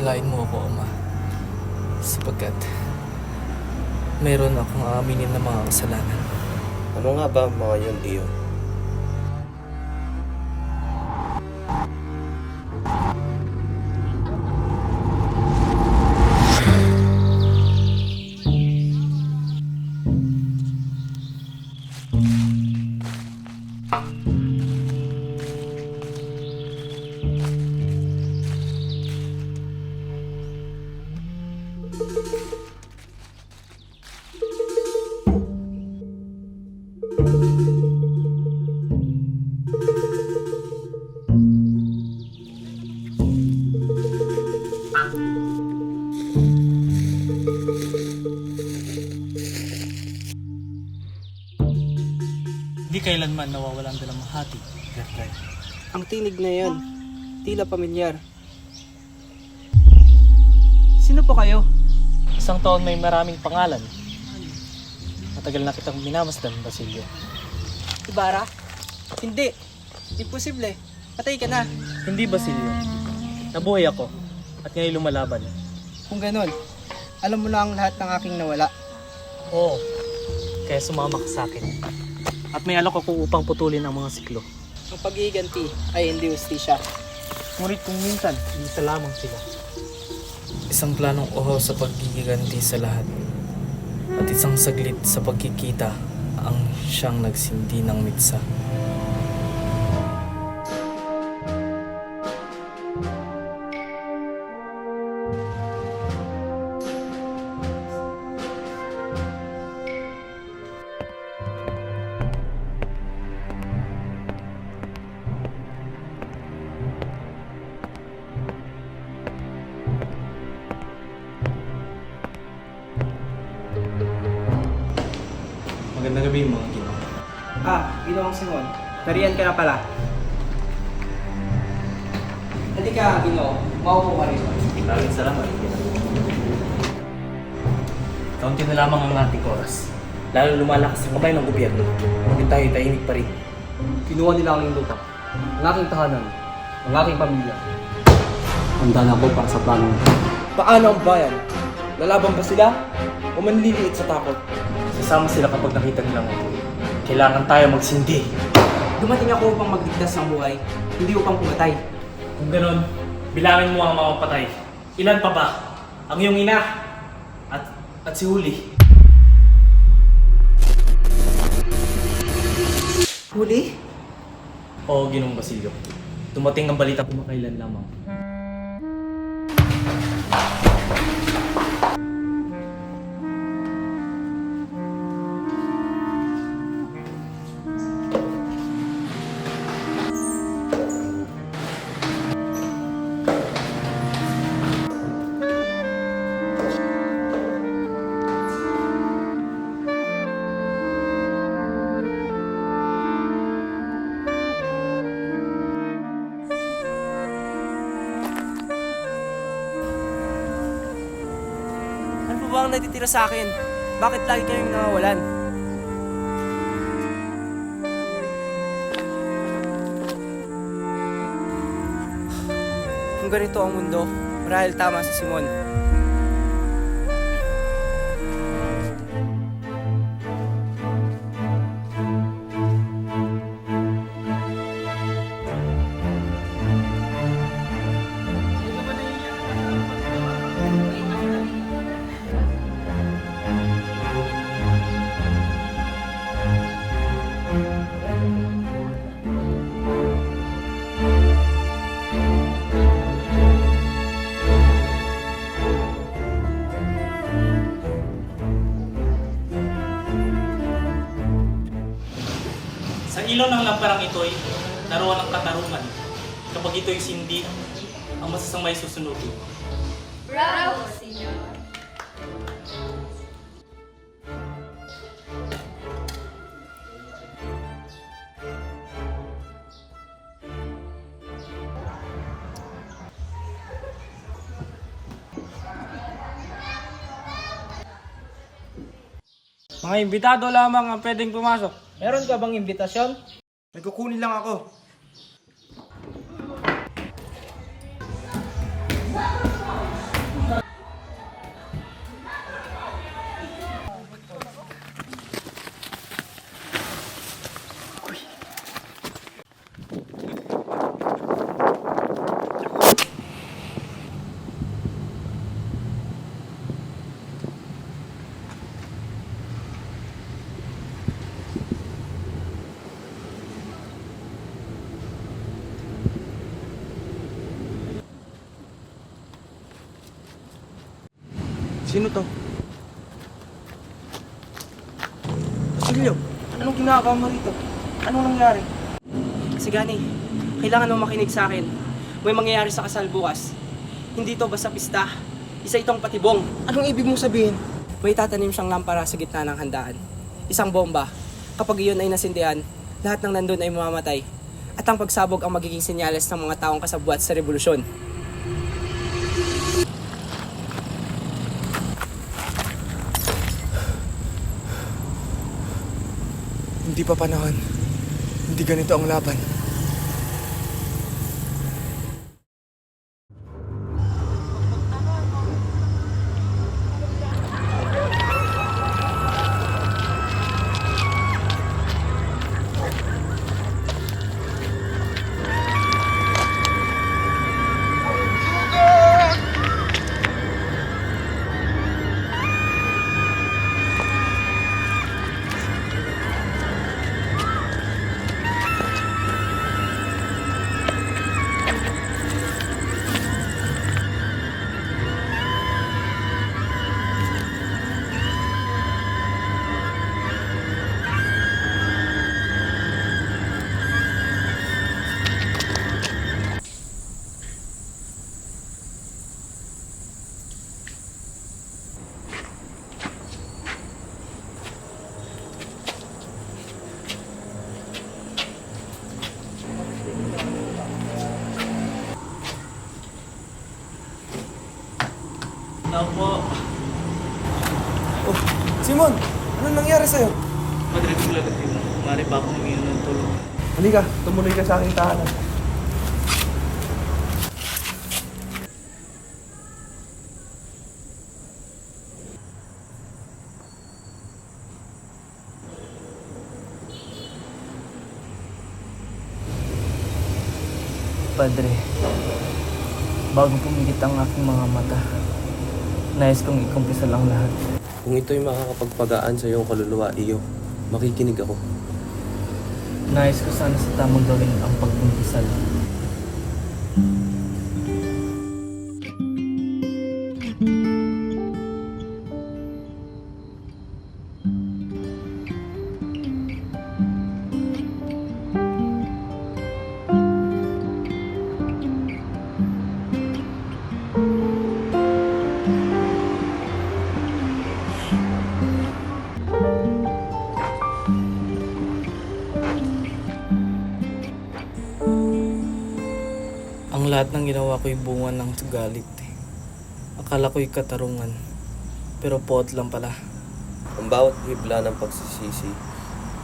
Pagpalain mo ako, Ama, sapagkat meron akong aaminin na mga kasalanan. Ano nga ba mga yun, Iyo? Hindi kailanman nawawalan ang dalamhati, Gertrude. Ang tinig na yan, tila pamilyar. Sino po kayo? Isang taon may maraming pangalan. Matagal na kitang minamasdan, Basilio. Ibarra? Hindi. Imposible. Patay ka na. Hindi, Basilio. Nabuhay ako at ngayon lumalaban. Kung ganon, alam mo na ang lahat ng aking nawala. Oo, kaya sumama ka sa akin. At may alok ako upang putulin ang mga siklo. Ang paghihiganti ay hindi hustisya. Ngunit kung minsan, isa lamang sila. Isang planong uhaw sa paggigiganti sa lahat. At isang saglit sa pagkikita ang siyang nagsindi ng mitsa. Magandang gabi mga Ginoo. Ginoong Simon. Nariyan ka na pala. Halika, Ginoo. Maupo ka rin. Maraming salamat. Kaunti na lamang ang ating oras. Lalo lumalakas ang kamay ng gobyerno. Ngunit tayo tahimik pa rin. Kinuha nila ang lupa, ang aking tahanan, ang aking pamilya. Handa na ako para sa planong ito. Paano ang bayan? Lalaban ba sila? O manliliit sa takot? Sasama sila kapag nakita nilang ako. Kailangan tayo magsindi. Dumating ako upang magligtas ng buhay, hindi upang pumatay. Kung ganon, bilangin mo ang mga patay. Ilan pa ba? Ang iyong ina at si Huli. Huli? Oo, Ginoong Basilio. Dumating ang balita kumakailan lamang. Ano ba ang natitira sa akin? Bakit lagi kayong nawawalan? Kung ganito ang mundo, marahil tama si Simon. Sa ilaw ng lamparang ito'y naroon ang katarungan. Kapag ito'y sindi, ang masasamay susunodin. Bravo, Senyor! Mga imbitado lamang ang pwedeng pumasok. Meron ka bang imbitasyon? Nagkukunin lang ako. Sino to? Silyo, anong ginagawa mo rito? Anong nangyari? Sigani, kailangan mo makinig sa akin. May mangyayari sa kasal bukas. Hindi to basta pista. Isa itong patibong. Anong ibig mong sabihin? May tatanim siyang lampara sa gitna ng handaan. Isang bomba. Kapag iyon ay nasindihan, lahat ng nandun ay mamamatay. At ang pagsabog ang magiging senyales ng mga taong kasabwat sa revolusyon. Hindi pa panahon. Hindi ganito ang laban. Opo. Oh, Simon! Anong nangyari sa'yo? Padre, bigla ka din. Mari pa akong umiinom ng tulong. Halika, tumuloy ka sa aking tahanan. Padre, bago pumigit ang aking mga mata, nais kong ikumpisal ang lahat. Kung ito'y makakapagpagaan sa iyong kaluluwa, iyo, makikinig ako. Nais ko sana sa tamang gawin ang pagkumpisal. Ang lahat ng ginawa ko'y bunga ng galit. Akala ko'y katarungan, pero poot lang pala. Ang bawat hibla ng pagsisisi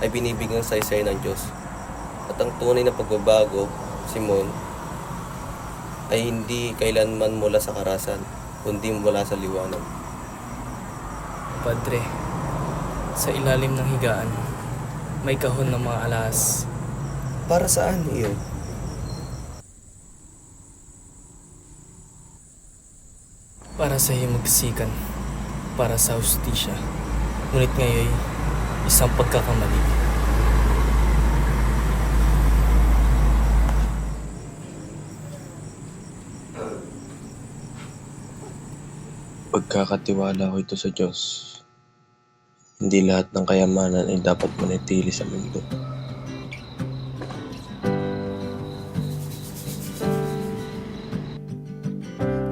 ay binibigyan saysay ng Diyos. At ang tunay na pagbabago, Simon, ay hindi kailanman mula sa karasan, kundi mula sa liwanag. Padre, sa ilalim ng higaan, may kahon ng mga alas. Para saan iyo? Para sa himagsikan, para sa hustisya. Ngunit ngayon, isang pagkakamali. Pagkakatiwala ko ito sa Diyos. Hindi lahat ng kayamanan ay dapat manatili sa mundo.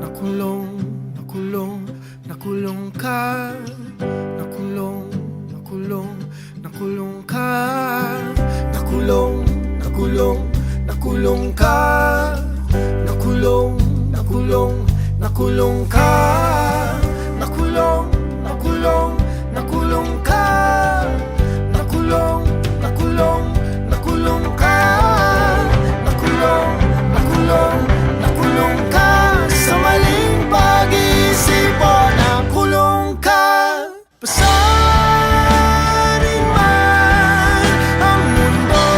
Nakulong, nakulong, nakulong ka. Nakulong, nakulong, nakulong ka. Nakulong, nakulong, nakulong ka. Nakulong, nakulong, nakulong ka. Nakulong, nakulong, nakulong ka. Nakulong, nakulong, nakulong ka. Nakulong, nakulong, nakulong ka. Sa maling pag-iisip o nakulong ka. Pasarin man ang mundo,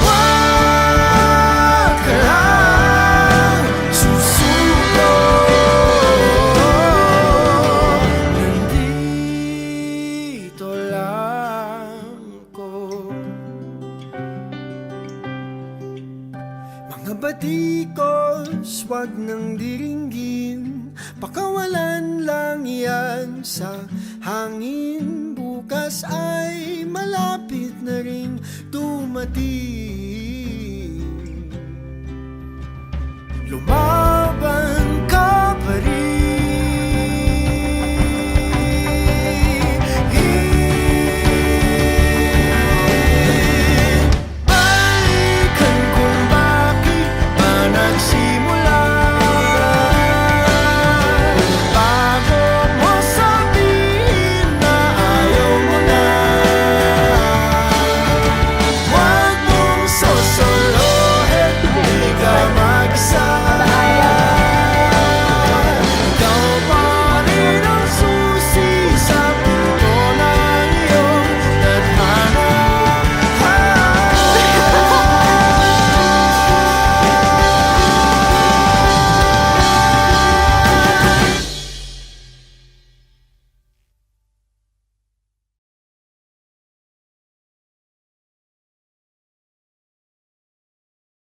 wag ka lang susuko. Nandito lang ko. Mga batikos Diyos, wag nang diringgin, pakawalan lang yan sa hangin. Bukas ay malapit na ring dumating.